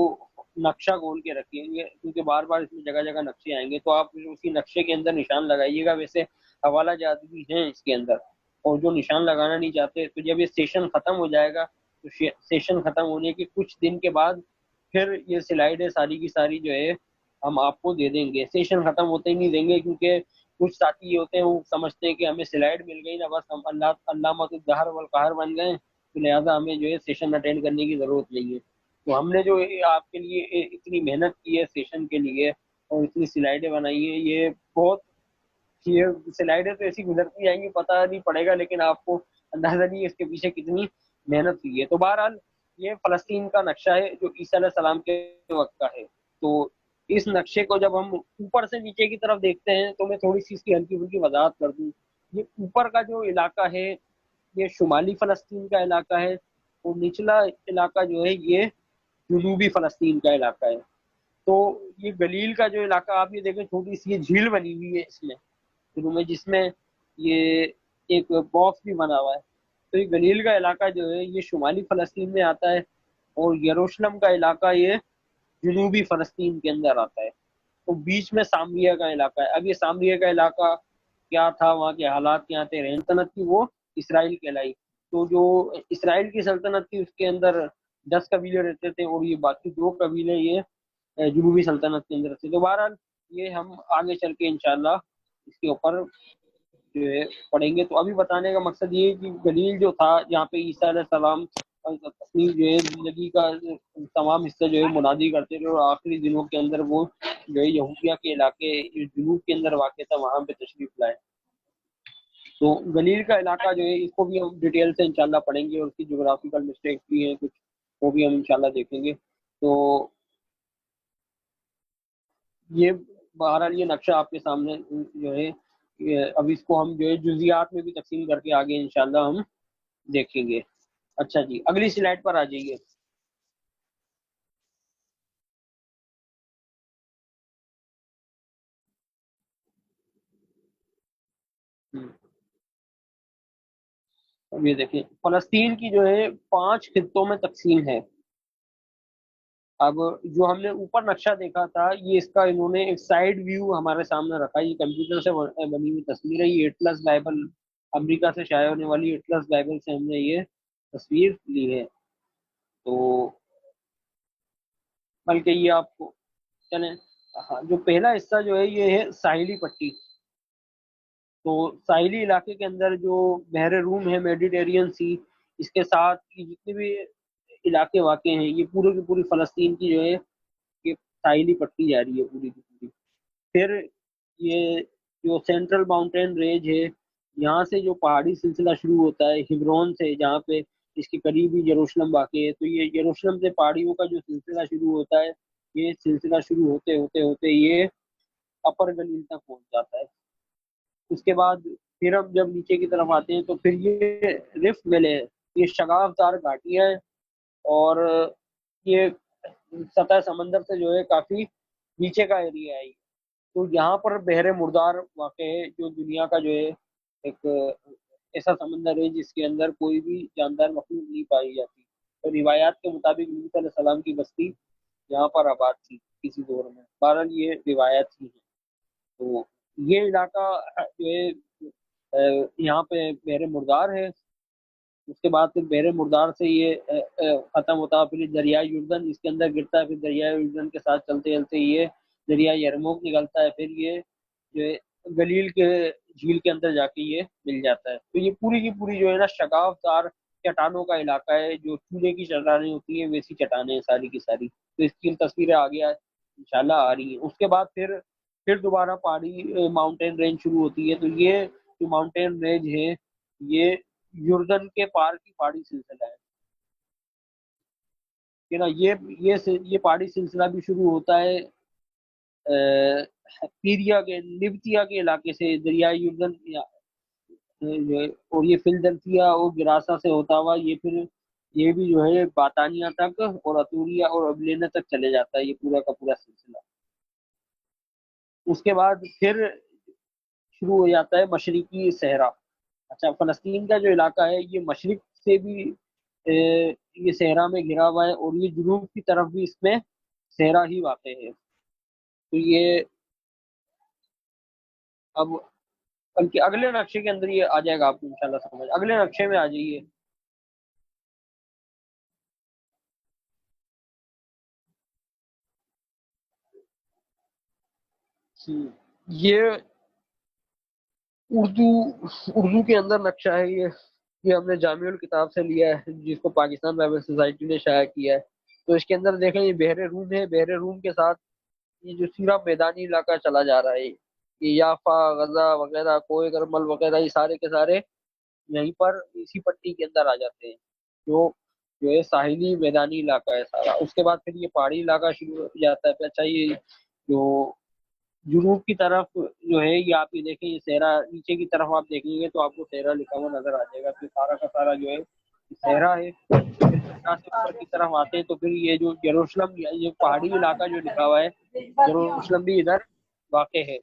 A: نقشہ گول کے رکھیں گے، کیونکہ بار بار اس میں جگہ جگہ نقشے آئیں گے، تو آپ اسی نقشے کے اندر نشان لگائیے گا۔ ویسے حوالہ جات بھی ہیں اس کے اندر، اور جو نشان لگانا نہیں چاہتے تو جب یہ سیشن ختم ہو جائے گا تو سیشن ختم ہونے کے کچھ دن کے بعد پھر یہ سلائیڈیں ساری کی ساری جو ہے ہم آپ کو دے دیں گے۔ سیشن ختم ہوتے ہی نہیں دیں گے، کیونکہ کچھ ساتھی یہ ہوتے ہیں وہ سمجھتے ہیں کہ ہمیں سلائیڈ مل گئی نا بس ہم علامۃ الدہر والقہر بن گئے، تو لہٰذا ہمیں جو ہے سیشن اٹینڈ کرنے کی ضرورت نہیں ہے۔ تو ہم نے جو آپ کے لیے اتنی محنت کی ہے سیشن کے لیے اور اتنی سلائیڈیں بنائی ہیں، یہ بہت یہ سلائیڈیں تو ایسی گزرتی جائیں گی پتہ نہیں پڑے گا، لیکن آپ کو اندازہ نہیں ہے اس کے پیچھے کتنی محنت ہوئی ہے۔ تو بہرحال یہ فلسطین کا نقشہ ہے جو عیسیٰ علیہ السلام کے وقت کا ہے۔ تو اس نقشے کو جب ہم اوپر سے نیچے کی طرف دیکھتے ہیں تو میں تھوڑی سی اس کی ہلکی پھلکی وضاحت کر دوں۔ یہ اوپر کا جو علاقہ ہے یہ شمالی فلسطین کا علاقہ ہے، اور نچلا علاقہ جو ہے یہ جنوبی فلسطین کا علاقہ ہے۔ تو یہ گلیل کا جو علاقہ آپ یہ دیکھیں، چھوٹی سی یہ جھیل بنی ہوئی ہے اس میں شروع میں، جس میں یہ ایک باکس بھی بنا ہوا ہے، تو یہ گلیل کا علاقہ جو ہے یہ شمالی فلسطین میں آتا ہے، اور یروشلم کا علاقہ یہ جنوبی فلسطین کے اندر آتا ہے۔ تو بیچ میں سامریہ کا علاقہ ہے۔ اب یہ سامریہ کا علاقہ کیا تھا، وہاں کے حالات کیا تھے، سلطنت تھی وہ اسرائیل کہلائی۔ تو جو اسرائیل کی سلطنت تھی اس کے اندر 10 قبیلے رہتے تھے، اور یہ باقی 2 قبیلے یہ جنوبی سلطنت کے اندر تھے۔ تو بہرحال یہ ہم آگے چل کے انشاءاللہ اس کے اوپر جو ہے پڑھیں گے۔ تو ابھی بتانے کا مقصد یہ ہے کہ گلیل جو تھا جہاں پہ عیسیٰ علیہ السلام اپنی جو ہے زندگی کا تمام حصہ جو ہے منادی کرتے تھے، اور آخری دنوں کے اندر وہ جو ہے یہودیہ کے علاقے جنوب کے اندر واقع تھا وہاں پہ تشریف لائے۔ تو گلیل کا علاقہ جو ہے اس کو بھی ہم ڈیٹیل سے انشاءاللہ پڑھیں گے، اور اس کی جغرافیکل مسٹیکس بھی ہیں کچھ، وہ بھی ہم انشاءاللہ دیکھیں گے۔ تو یہ بہرحال یہ نقشہ آپ کے سامنے جو ہے اب اس کو ہم جو ہے جزیات میں بھی تقسیم کر کے آگے انشاءاللہ ہم دیکھیں گے۔ اچھا جی، اگلی سلائیڈ پر آ جائیے۔ اب یہ دیکھیں فلسطین کی جو ہے 5 خطوں میں تقسیم ہے۔ اب جو ہم نے اوپر نقشہ دیکھا تھا یہ اس کا انہوں نے ایک سائیڈ ویو ہمارے سامنے رکھا، یہ کمپیوٹر سے بنی ہوئی تصویر ہے، یہ اٹلس بائبل امریکہ سے شائع ہونے والی اٹلس بائبل سے ہم نے یہ تصویر لی ہے۔ تو بلکہ یہ آپ کو چلیں، ہاں جو پہلا حصہ جو ہے یہ ہے ساحلی پٹی۔ تو ساحلی علاقے کے اندر جو بحر روم ہے، میڈیٹیرین سی، اس کے ساتھ کی جتنے بھی علاقے واقع ہیں یہ پورے کی پوری فلسطین کی جو ہے یہ ساحلی پٹی جا رہی ہے پوری کی پوری۔ پھر یہ جو سینٹرل ماؤنٹین رینج ہے یہاں سے جو پہاڑی سلسلہ شروع ہوتا ہے ہبرون سے، جہاں پہ اس کے قریب ہی یروشلم واقع ہے، تو یہ یروشلم سے پہاڑیوں کا جو سلسلہ شروع ہوتا ہے یہ سلسلہ شروع ہوتے ہوتے ہوتے یہ اپر گلیل تک پہنچ جاتا ہے۔ اس کے بعد پھر ہم جب نیچے کی طرف آتے ہیں تو پھر یہ رفٹ ویلے ہے، یہ شگاف دار گھاٹیاں ہیں، اور یہ سطح سمندر سے جو ہے کافی نیچے کا ایریا ہے۔ تو یہاں پر بحر مردار واقع ہے، جو دنیا کا جو ہے ایک ایسا سمندر ہے جس کے اندر کوئی بھی جاندار مخلوق نہیں پائی جاتی۔ تو روایات کے مطابق نبی صلی اللہ علیہ وسلم کی بستی یہاں پر آباد تھی کسی دور میں، بہرحال یہ روایات ہی ہیں۔ تو یہ علاقہ جو ہے یہاں پہ بحر مردار ہے۔ اس کے بعد پھر بحر مردار سے یہ ختم ہوتا ہے، پھر دریائے یردن اس کے اندر گرتا ہے، پھر دریائے یردن کے ساتھ چلتے چلتے یہ دریائے یرموک نکلتا ہے، پھر یہ جو ہے گلیل کے جھیل کے اندر جا کے یہ مل جاتا ہے۔ تو یہ پوری کی پوری جو ہے نا شگاف دار چٹانوں کا علاقہ ہے، جو چولہے کی چٹانیں ہوتی ہیں ویسی چٹانیں ہیں ساری کی ساری۔ تو اس کی تصویریں آگے انشاءاللہ آ رہی ہیں۔ اس کے بعد پھر دوبارہ پہاڑی ماؤنٹین رینج شروع ہوتی ہے۔ تو یہ جو ماؤنٹین رینج ہے یہ یردن کے پار کی پہاڑی سلسلہ ہے کہ نا۔ یہ پہاڑی سلسلہ بھی شروع ہوتا ہے پیریا کے نبتیا کے علاقے سے، دریائے یردن، اور یہ فلدلفیا اور گراسا سے ہوتا ہوا یہ بھی جو ہے باطانیہ تک اور اتوریا اور ابلینا تک چلے جاتا ہے یہ پورا کا پورا سلسلہ۔ اس کے بعد پھر شروع ہو جاتا ہے مشرقی صحرا۔ اچھا، فلسطین کا جو علاقہ ہے یہ مشرق سے بھی یہ صحرا میں گھرا ہوا ہے، اور یہ جنوب کی طرف بھی اس میں صحرا ہی واقع ہے۔ تو یہ اب بلکہ اگلے نقشے کے اندر یہ آ جائے گا آپ کو انشاءاللہ سمجھ، اگلے نقشے میں آ جائیے۔ یہ اردو کے اندر نقشہ ہے یہ ہم نے جامع الکتاب سے لیا ہے، جس کو پاکستان بائبل سوسائٹی نے شائع کیا ہے۔ تو اس کے اندر دیکھیں یہ بحر روم ہے، بحر روم کے ساتھ یہ جو سیرا میدانی علاقہ چلا جا رہا ہے، یہ یافا، غزہ وغیرہ، کوہ کرمل وغیرہ، یہ سارے کے سارے یہیں پر اسی پٹی کے اندر آ جاتے ہیں، جو ہے ساحلی میدانی علاقہ ہے سارا۔ اس کے بعد پھر یہ پہاڑی علاقہ شروع ہو جاتا ہے۔ پھر اچھا یہ جو جنوب کی طرف جو ہے یہ آپ یہ دیکھیں، یہ صحرا نیچے کی طرف آپ دیکھیں گے تو آپ کو صحرا لکھا ہوا نظر آ جائے گا۔ پھر سارا کا سارا جو ہے صحرا ہے۔ پھر صحرا سے اوپر کی طرف آتے ہیں تو پھر یہ جو یروشلم، یہ پہاڑی علاقہ جو لکھا ہوا ہے، یروشلم بھی ادھر واقع ہے۔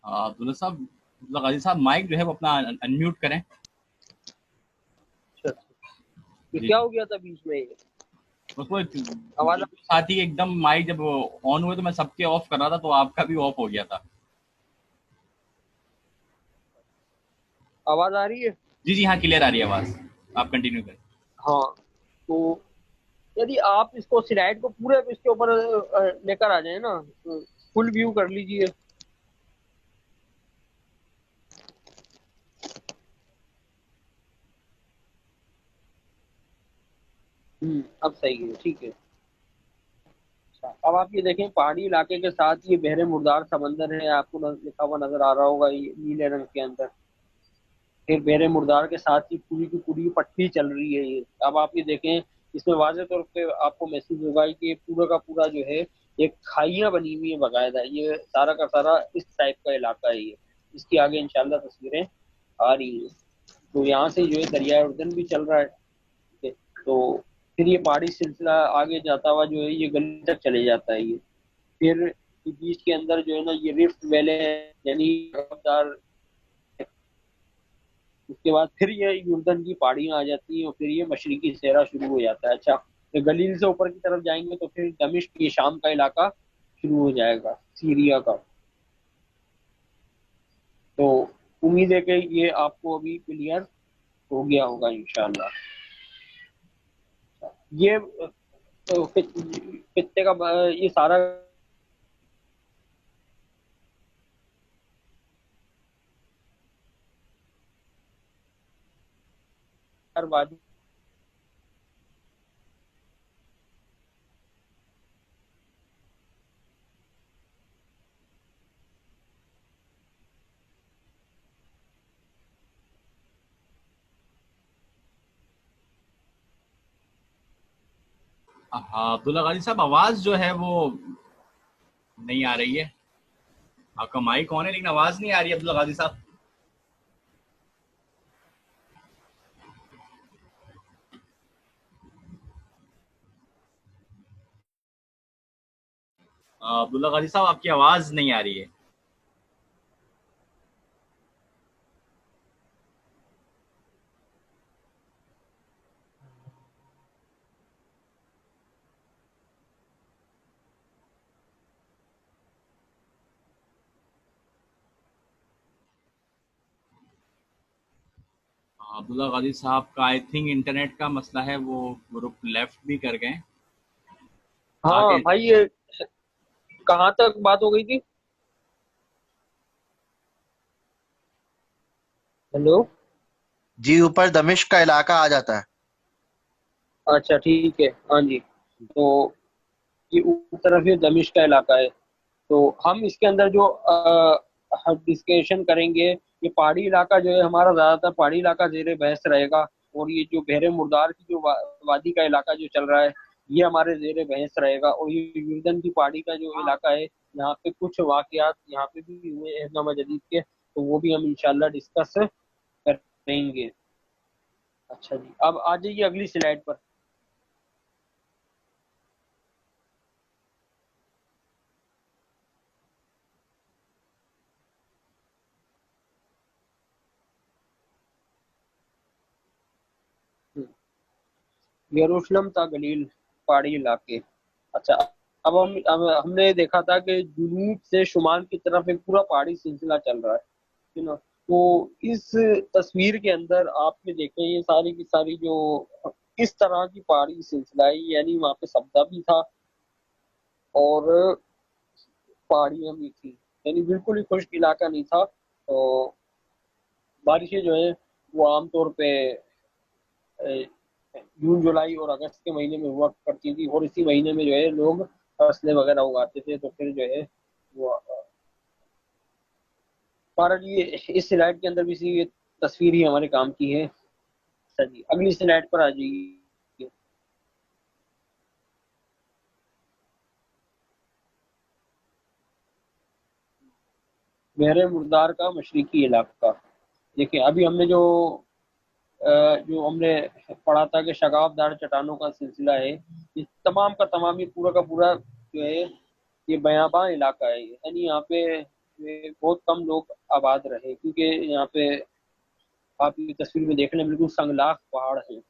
B: عبداللہ صاحب، غازی صاحب مائک جو ہے وہ اپنا انمیوٹ کریں۔
A: یہ
B: جی
A: کیا
B: جی،
A: ہو گیا تھا بیچ میں؟
B: اس میں
A: آواز
B: ساتھی ایک دم مائک جب آن ہوئے تو میں سب کے آف کر رہا تھا تو آپ کا بھی آف ہو گیا تھا۔
A: آواز آ رہی ہے؟
B: جی جی، ہاں کلیئر آ رہی ہے آواز، آپ کنٹینیو کریں۔
A: ہاں، تو یدی آپ اس کو سلائڈ کو پورے اس کے اوپر لے کر آ جائیں نا، فل ویو کر لیجئے۔ اب صحیح ہے، ٹھیک ہے۔ اب آپ یہ دیکھیں پہاڑی علاقے کے ساتھ یہ بحر مردار سمندر ہے، آپ کو لکھا ہوا نظر آ رہا ہوگا یہ نیلے رنگ کے اندر۔ پھر بحر مردار کے ساتھ یہ پوری کی پوری پٹی چل رہی ہے یہ۔ اب آپ یہ دیکھیں اس میں واضح طور پہ آپ کو محسوس ہوگا کہ یہ پورا کا پورا جو ہے ایک کھائیاں بنی ہوئی ہیں باقاعدہ، یہ سارا کا سارا اس ٹائپ کا علاقہ ہے یہ۔ اس کی آگے انشاءاللہ تصویریں آ رہی ہیں۔ تو یہاں سے جو ہے دریائے اردن بھی چل رہا ہے، ٹھیک ہے؟ تو پھر یہ پہاڑی سلسلہ آگے جاتا ہوا جو ہے یہ گلی تک چلے جاتا ہے یہ۔ پھر بیچ کے اندر جو ہے نا یہ رفٹ ویلے یعنی دار، اس کے بعد پھر یہ یردن کی پہاڑیاں آ جاتی ہیں، اور پھر یہ مشرقی صحرا شروع ہو جاتا ہے۔ اچھا، تو گلیل سے اوپر کی طرف جائیں گے تو پھر دمشق، یہ شام کا علاقہ شروع ہو جائے گا، سیریا کا۔ تو امید ہے کہ یہ آپ کو ابھی کلیئر ہو گیا ہوگا انشاءاللہ۔ یہ خطے کا یہ سارا وادی
B: ہاں عبداللہ غازی صاحب، آواز جو ہے وہ نہیں آ رہی ہے. آپ کا مائک آن ہے لیکن آواز نہیں آ رہی ہے عبداللہ غازی صاحب. عبداللہ غازی صاحب، آپ کی آواز نہیں آ رہی ہے. عبداللہ غازی صاحب کا آئی تھنک انٹرنیٹ کا مسئلہ ہے، وہ گروپ لیفٹ بھی کر گئے.
A: ہاں
B: آگے
A: بھائی، یہ کہاں تک بات ہو گئی تھی؟ ہیلو.
C: جی اوپر دمشق کا علاقہ آ جاتا ہے.
A: اچھا ٹھیک ہے، ہاں جی. تو یہ اوپر طرف یہ دمشق کا علاقہ ہے. تو ہم اس کے اندر جو ڈسکشن کریں گے، یہ پہاڑی علاقہ جو ہے ہمارا زیادہ تر پہاڑی علاقہ زیر بحث رہے گا. اور یہ جو بحر مردار کی جو وادی کا علاقہ جو چل رہا ہے، یہ ہمارے زیر بحث رہے گا. اور یہ یوردن کی پہاڑی کا جو علاقہ ہے، یہاں پہ کچھ واقعات یہاں پہ بھی ہوئے ہیں نامہ جدید کے، تو وہ بھی ہم انشاءاللہ ڈسکس کریں گے. اچھا جی، اب آ جائیے اگلی سلائڈ پر. یروشلم تا گلیل پہاڑی علاقے. اچھا، اب ہم نے دیکھا تھا کہ جنوب سے شمال کی طرف ایک پورا پہاڑی سلسلہ چل رہا ہے نا. تو اس تصویر کے اندر آپ نے دیکھیں یہ ساری کی ساری جو اس طرح کی پہاڑی سلسلہ ہے، یعنی وہاں پہ سبزہ بھی تھا اور پہاڑیاں بھی تھی، یعنی بالکل ہی خشک علاقہ نہیں تھا. تو بارشیں جو ہیں وہ عام طور پہ جون جولائی اور اگست کے مہینے میں ہوا کرتی تھی، اور اسی مہینے میں جو ہے لوگ فصلیں وغیرہ اگاتے تھے. تو پھر جو ہے وہ یہ اس سلائڈ کے اندر بھی یہ تصویر ہی ہمارے کام کی ہے. اچھا جی، اگلی سلائڈ پر آ جائیے. بحر مردار کا مشرقی علاقہ. دیکھیں ابھی ہم نے جو ہم نے پڑھا تھا کہ شگاف دار چٹانوں کا سلسلہ ہے، یہ تمام کا تمام، یہ پورا کا پورا جو ہے یہ بیاباں علاقہ ہے. یعنی یہاں پہ بہت کم لوگ آباد رہے، کیونکہ یہاں پہ آپ یہ تصویر میں دیکھ لیں بالکل سنگلاخ پہاڑ ہیں.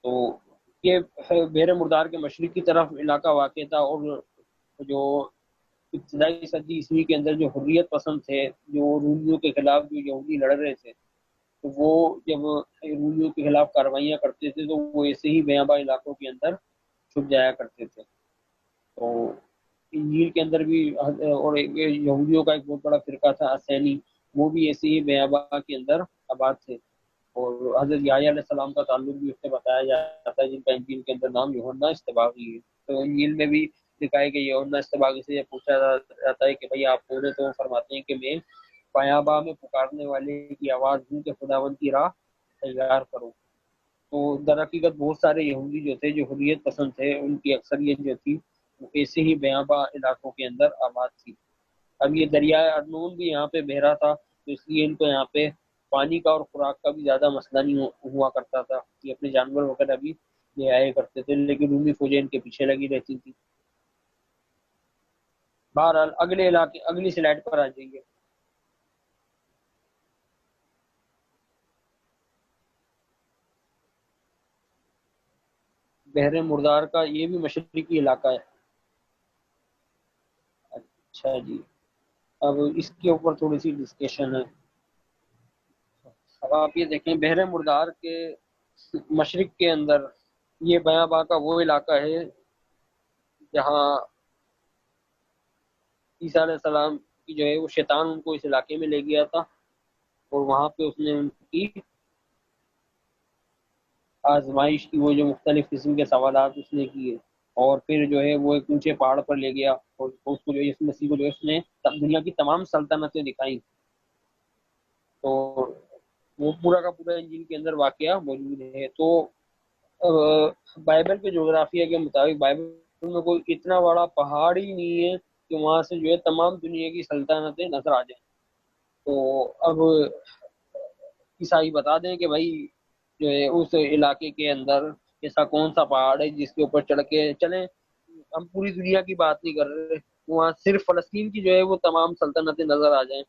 A: تو یہ بحر مردار کے مشرق کی طرف علاقہ واقع تھا. اور جو ابتدائی صدی عیسوی کے اندر جو حریت پسند تھے، جو رومیوں کے خلاف جو یہودی لڑ رہے تھے، تو وہ جب رومیوں کے خلاف کاروائیاں کرتے تھے تو وہ ایسے ہی بیاباں علاقوں کے اندر چھپ جایا کرتے تھے. تو انجیل کے اندر بھی اور یہودیوں کا ایک بہت بڑا فرقہ تھا اسینی، وہ بھی ایسے ہی بیاباں کے اندر آباد تھے. اور حضرت یحییٰ علیہ السلام کا تعلق بھی اس سے بتایا جاتا ہے، جن کا انجیل کے اندر نام یوحنا استباغی ہے. تو انجیل میں بھی لکھا ہے کہ یوحنا استباغی سے یہ پوچھا جاتا ہے کہ بھئی آپ کون ہیں؟ تو وہ فرماتے ہیں کہ میں بیاباں میں پکارنے والے کی آواز ہوں کہ خداوند کی راہ تیار کرو. تو در حقیقت بہت سارے یہودی جو تھے، جو حریت پسند تھے، ان کی اکثریت جو تھی وہ ایسے ہی بیاباں علاقوں کے اندر آباد تھی. اب یہ دریائے ارنون بھی یہاں پہ بہہ رہا تھا، تو اس لیے ان کو یہاں پہ پانی کا اور خوراک کا بھی زیادہ مسئلہ نہیں ہوا کرتا تھا. یہ اپنے جانور وغیرہ بھی لے آئے کرتے تھے، لیکن رومی فوجیں ان کے پیچھے لگی رہتی تھی. بہرحال اگلے علاقے، اگلی سلائڈ پر آ جائیے. بحر مردار کا یہ بھی مشرقی علاقہ ہے. اچھا جی، اب اس کے اوپر تھوڑی سی ڈسکشن ہے. اب آپ یہ دیکھیں بحر مردار کے مشرق کے اندر یہ بیاباں کا وہ علاقہ ہے جہاں عیسیٰ علیہ السلام کی جو ہے وہ شیطان ان کو اس علاقے میں لے گیا تھا، اور وہاں پہ اس نے ان کی آزمائش کی، وہ جو مختلف قسم کے سوالات اس نے کیے، اور پھر جو ہے وہ ایک اونچے پہاڑ پر لے گیا اور اس کو جو ہے یسوع مسیح کو جو ہے اس نے دنیا کی تمام سلطنتیں دکھائیں. تو وہ پورا کا پورا انجیل کے اندر واقعہ موجود ہے. تو بائبل کے جغرافیہ کے مطابق بائبل میں کوئی اتنا بڑا پہاڑ ہی نہیں ہے کہ وہاں سے جو ہے تمام دنیا کی سلطنتیں نظر آ جائیں. تو اب عیسائی بتا دیں کہ بھائی جو ہے اس علاقے کے اندر ایسا کون سا پہاڑ ہے جس کے اوپر چڑھ کے چلیں. ہم پوری دنیا کی بات نہیں کر رہے، وہاں صرف فلسطین کی جو ہے وہ تمام سلطنتیں نظر آ جائیں،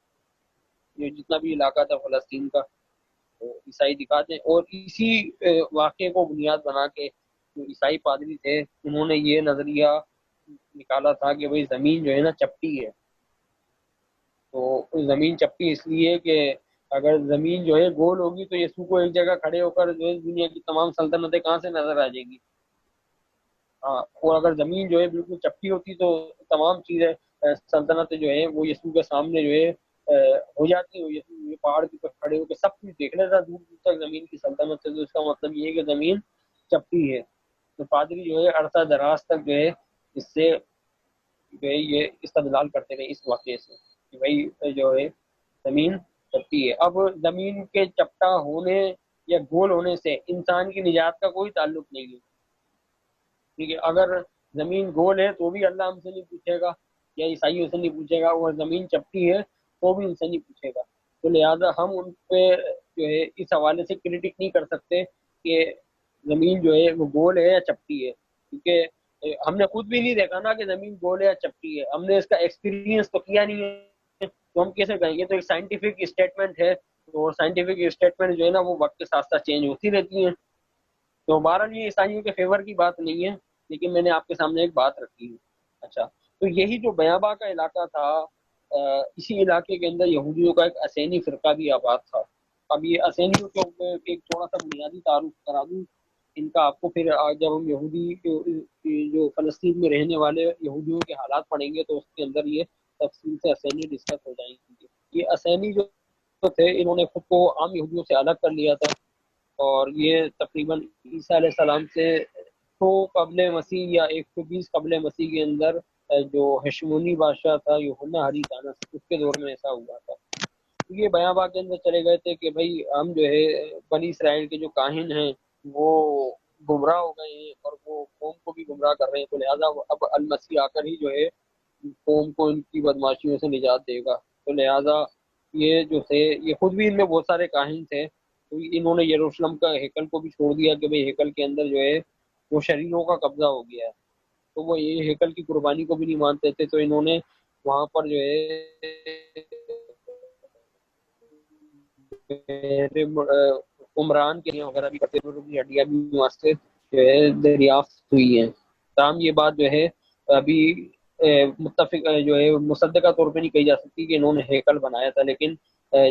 A: یہ جتنا بھی علاقہ تھا فلسطین کا، تو عیسائی دکھاتے ہیں. اور اسی واقعے کو بنیاد بنا کے جو عیسائی پادری تھے انہوں نے یہ نظریہ نکالا تھا کہ بھائی زمین جو ہے نا چپٹی ہے. تو زمین چپٹی اس لیے کہ اگر زمین جو ہے گول ہوگی تو یسوع کو ایک جگہ کھڑے ہو کر جو ہے دنیا کی تمام سلطنتیں کہاں سے نظر آ جائیں گی. ہاں، اور اگر زمین جو ہے بالکل چپٹی ہوتی تو تمام چیزیں سلطنتیں جو ہیں وہ یسوع کے سامنے جو ہے ہو جاتی ہیں. یسوع پہاڑ کے اوپر کھڑے ہو کے سب کچھ دیکھ لیتا دور دور تک زمین کی سلطنت سے. تو اس کا مطلب یہ ہے کہ زمین چپٹی ہے. تو پادری جو ہے عرصہ دراز تک جو ہے اس سے جو ہے یہ استدلال کرتے رہے اس واقعے سے کہ بھائی جو ہے زمین چپٹی ہے. اب زمین کے چپٹا ہونے یا گول ہونے سے انسان کی نجات کا کوئی تعلق نہیں ہے. ٹھیک ہے، اگر زمین گول ہے تو بھی اللہ ہم سے نہیں پوچھے گا یا عیسائیوں سے نہیں پوچھے گا، اور زمین چپٹی ہے تو بھی ان سے نہیں پوچھے گا. تو لہٰذا ہم ان پہ جو ہے اس حوالے سے کرٹک نہیں کر سکتے کہ زمین جو ہے وہ گول ہے یا چپٹی ہے، کیونکہ ہم نے خود بھی نہیں دیکھا نا کہ زمین گول ہے یا چپٹی ہے. ہم نے اس کا ایکسپیرینس تو کیا نہیں ہے، تو ہم کیسے کہیں گے؟ تو ایک سائنٹیفک اسٹیٹمنٹ ہے، اور سائنٹیفک اسٹیٹمنٹ جو ہے نا وہ وقت کے ساتھ ساتھ چینج ہوتی رہتی ہیں. تو بہرحال یہ عیسائیوں کے فیور کی بات نہیں ہے، لیکن میں نے آپ کے سامنے ایک بات رکھی ہے. اچھا، تو یہی جو بیابا کا علاقہ تھا، اسی علاقے کے اندر یہودیوں کا ایک اسینی فرقہ بھی آباد تھا. اب یہ اسینیوں کے اوپر ایک تھوڑا سا بنیادی تعارف کرا دوں ان کا آپ کو، پھر جب ہم یہودی جو فلسطین میں رہنے والے یہودیوں کے حالات پڑھیں گے تو اس کے اندر یہ تفصیل سے اسینی ڈسکس ہو جائیں گے. یہ اسینی جو تھے انہوں نے خود کو عام یہودیوں سے الگ کر لیا تھا، اور یہ تقریباً عیسیٰ علیہ السلام سے 100 قبل مسیح یا 120 قبل مسیح کے اندر جو ہشمونی بادشاہ تھا یوحنا ہریتانس، اس کے دور میں ایسا ہوا تھا. یہ بیابا کے اندر چلے گئے تھے کہ بھائی ہم جو ہے بنی اسرائیل کے جو کاہن ہیں وہ گمراہ ہو گئے ہیں اور وہ قوم کو بھی گمراہ کر رہے ہیں، تو لہٰذا اب المسیح آ کر ہی جو ہے قوم کو ان کی بدماشیوں سے نجات دے گا. تو لہٰذا یہ جو تھے یہ خود بھی ان میں بہت سارے کاہن تھے، تو انہوں نے یروشلم کا ہیکل کو بھی چھوڑ دیا کہ بھئی ہیکل کے اندر جو ہے وہ شریروں کا قبضہ ہو گیا ہے. تو وہ یہ ہیکل کی قربانی کو بھی نہیں مانتے تھے، تو انہوں نے وہاں پر جو ہے عمران کے وغیرہ بھی کرتے تھے، ہڈیاں بھی وہاں سے جو ہے دریافت ہوئی ہیں. تاہم یہ بات جو ہے ابھی متفق جو ہے مصدقہ طور پہ نہیں کہی جا سکتی کہ انہوں نے ہیکل بنایا تھا، لیکن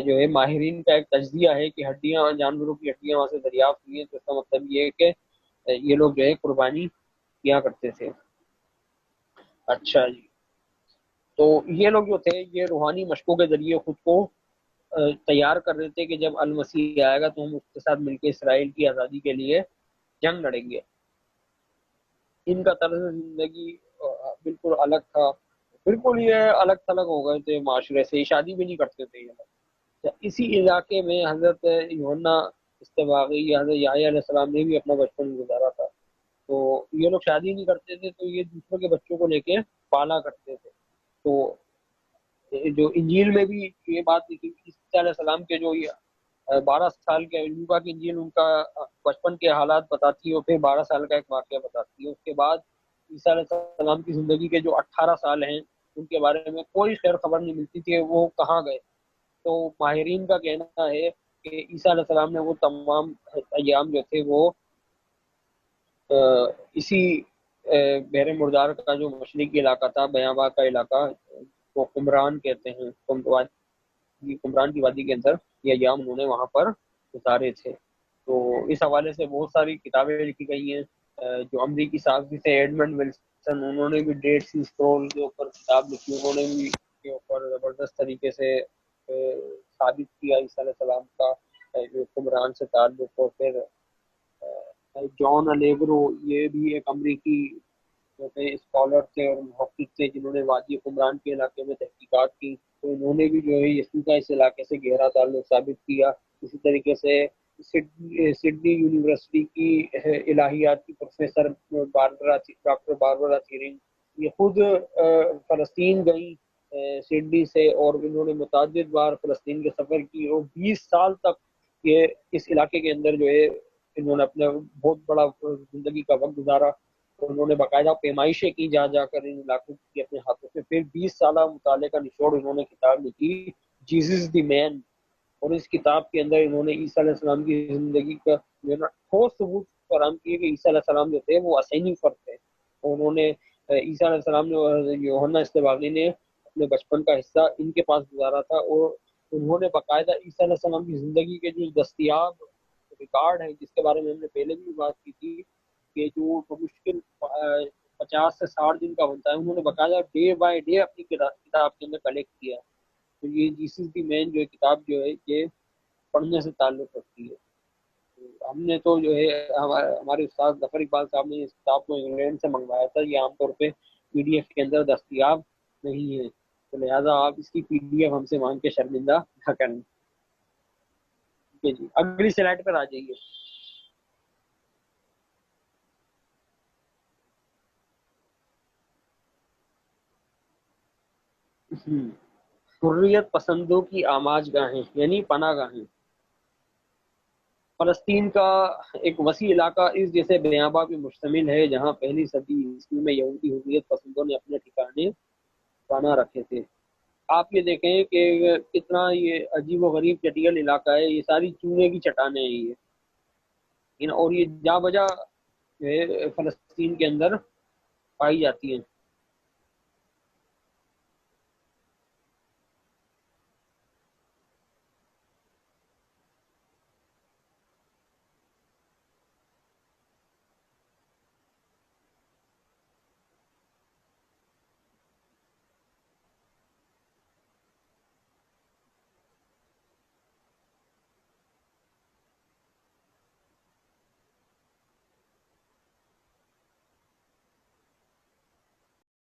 A: جو ہے ماہرین کا ایک تجزیہ ہے کہ ہڈیاں، جانوروں کی ہڈیاں وہاں سے دریافت ہوئی ہیں. تو اس کا مطلب یہ ہے کہ یہ لوگ جو ہے قربانی کیا کرتے تھے. اچھا جی، تو یہ لوگ جو تھے یہ روحانی مشقوں کے ذریعے خود کو تیار کر رہے تھے کہ جب المسیح آئے گا تو ہم اس کے ساتھ مل کے اسرائیل کی آزادی کے لیے جنگ لڑیں گے. ان کا طرز زندگی بالکل الگ تھا، بالکل یہ الگ تھلگ ہو گئے تھے معاشرے سے، شادی بھی نہیں کرتے تھے یہ لوگ. اسی علاقے میں حضرت یوحنا استباغی یا حضرت یحییٰ علیہ السلام نے بھی اپنا بچپن گزارا تھا. تو یہ لوگ شادی نہیں کرتے تھے، تو یہ دوسروں کے بچوں کو لے کے پالا کرتے تھے. تو جو انجیل میں بھی یہ بات لکھی عیسیٰ علیہ السلام کے جو 12 سال کے لوکا کی انجیل ان کا بچپن کے حالات بتاتی ہے، اور پھر 12 سال کا ایک واقعہ بتاتی ہے. اس کے بعد عیسیٰ علیہ السلام کی زندگی کے جو 18 سال ہیں ان کے بارے میں کوئی خیر خبر نہیں ملتی تھی وہ کہاں گئے. تو ماہرین کا کہنا ہے کہ عیسیٰ علیہ السلام نے وہ تمام ایام جو تھے وہ اسی بحر مردار کا جو مشرقی علاقہ تھا، بیابا کا علاقہ، وہ قمران کہتے ہیں، قمران کی وادی کے اندر یہ ایام انہوں نے وہاں پر گزارے تھے. تو اس حوالے سے بہت ساری کتابیں لکھی گئی ہیں. جو امریکی صحافی تھے ایڈمنڈ ولسن، انہوں نے بھی ڈیڈ سی اسکرول کے اوپر کتاب لکھی، انہوں نے بھی کے اوپر زبردست طریقے سے ثابت کیا عیسیٰ علیہ السلام کا جو قمران سے تعلق، اور پھر جان الیگرو یہ بھی ایک امریکی اسکالر تھے اور محقق تھے جنہوں نے وادی قمران کے علاقے میں تحقیقات کی، تو انہوں نے بھی جو ہے یسوع کا اس علاقے سے گہرا تعلق ثابت کیا۔ اسی طریقے سے سڈنی یونیورسٹی کی الہیات کی پروفیسر ڈاکٹر باربرا تھیرنگ یہ خود فلسطین گئیں سڈنی سے، اور انہوں نے متعدد بار فلسطین کے سفر کی، اور 20 سال تک یہ اس علاقے کے اندر جو ہے انہوں نے اپنا بہت بڑا زندگی کا وقت گزارا، اور انہوں نے باقاعدہ پیمائشیں کی جا جا کر ان علاقوں کی اپنے ہاتھوں سے۔ پھر 20 سالہ مطالعے کا نچوڑ انہوں نے کتاب لکھی جیزس دی مین، اور اس کتاب کے اندر انہوں نے عیسیٰ علیہ السلام کی زندگی کا جو ہے نا ٹھوس ثبوت فراہم کیے کہ عیسیٰ علیہ السلام جو تھے وہ اسینی فرد تھے، اور انہوں نے عیسیٰ علیہ السلام نے یوحنا استباغی نے اپنے بچپن کا حصہ ان کے پاس گزارا تھا، اور انہوں نے باقاعدہ عیسیٰ علیہ السلام کی زندگی کے جو دستیاب ریکارڈ ہے، جس کے بارے میں ہم نے پہلے بھی بات کی تھی کہ جو مشکل 50 سے 60 دن کا بنتا ہے، انہوں نے باقاعدہ ڈے بائی ڈے اپنی کتاب کے اندر کلیکٹ کیا۔ تو یہ جیسس دی مین جو کتاب جو ہے یہ پڑھنے سے تعلق رکھتی ہے۔ ہم نے تو جو ہے ہمارے استاد ظفر اقبال صاحب نے اس کتاب کو انگلینڈ سے منگوایا تھا، یہ عام طور پہ PDF کے اندر دستیاب نہیں ہے، تو لہٰذا آپ اس کی PDF ہم سے مانگ کے شرمندہ نہ کریں۔ جی اگلی سلائڈ پر آ جائیے۔ حریت پسندوں کی آماج گاہیں یعنی پناہ گاہیں۔ فلسطین کا ایک وسیع علاقہ اس جیسے بیاباں پہ مشتمل ہے جہاں پہلی صدی عیسوی میں یہودی حریت پسندوں نے اپنے ٹھکانے بنا رکھے تھے۔ آپ یہ دیکھیں کہ کتنا یہ عجیب و غریب چٹیل علاقہ ہے، یہ ساری چونے کی چٹانیں ہیں یہ، اور یہ جا بجا جو ہے فلسطین کے اندر پائی جاتی ہیں۔